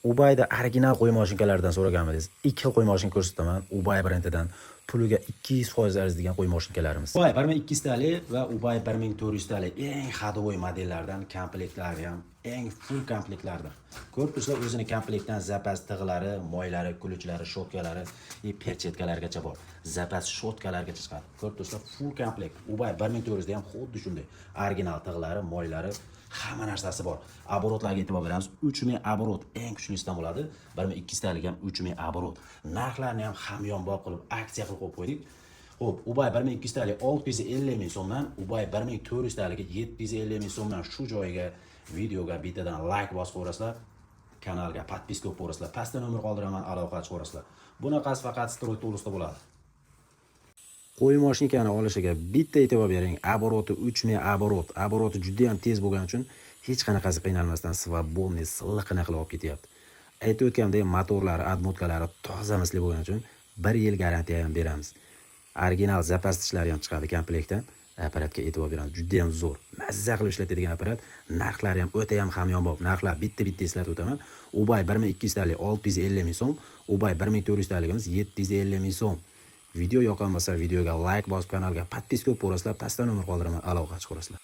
Ubayda original qo'y mashinkalaridan so'raganmiz. 2 xil qo'y mashin ko'rsataman. Ubay brendidan puliga 200% arziydigan qo'y mashinkalarimiz. Ubay 1200 talik va Ubay 1400 talik eng ходовой modellardan, komplektlari ham eng full komplektlardir. Ko'rib turibsizlar, o'zini komplektdan zapas tig'lari, moylari, kuluchlari, shotkalari va perchetkalargacha bor. Zapas shotkalargacha chiqadi. Ko'rib turibsizlar, full komplekt. Ubay 1400 da ham xuddi shunday. Original tig'lari, moylari, hamma narsasi bor. Оборотlarga e'tibor beramiz. 3000 оборот eng kuchlisidan bo'ladi. 1200 talik ham 3000 оборот. Narxlarni ham hamyonbop qilib aksiya qilib qo'yib qo'ydik. Xo'p, Ubay 1200 talik 650 ming so'mdan, Ubay 1400 talik 750 ming so'mdan shu joyiga videoga bittadan like bosib qo'yasizlar. Kanalga podpiska qilib qo'yasizlar. Pastda nomer qoldiraman, aloqa chiqarasizlar. Bunaqasi faqat stroy to'g'risida bo'ladi. Qo'y mashinkani olishiga bitta e'tibor bering. Обороты 3000 оборот. Обороты juda ham tez bo'lgani uchun hech qanaqasi qiynalmasdan svobodniy silliqqina qilib olib ketyapti. Aytib o'tgandek, motorlari, admotkalari toza misli bo'lgani uchun 1 yil garantiya ham beramiz. Original zapas tishlari ham chiqadi komplektdan. Apparatga e'tibor beramiz. Juda ham zo'r. Mazza qilib ishlatadigan apparat. Narxlari ham o'ta ham hamyonbop. Narxlar bitta eslatib o'taman. Ubay 1200 talik 650 ming so'm, Ubay 1400 taligimiz 750 ming so'm. Video yoqolmasa videoga like bosib, kanalga podpiska qilib qo'yasizlar, pastda nomer qoldiraman, aloqa chiqarasizlar.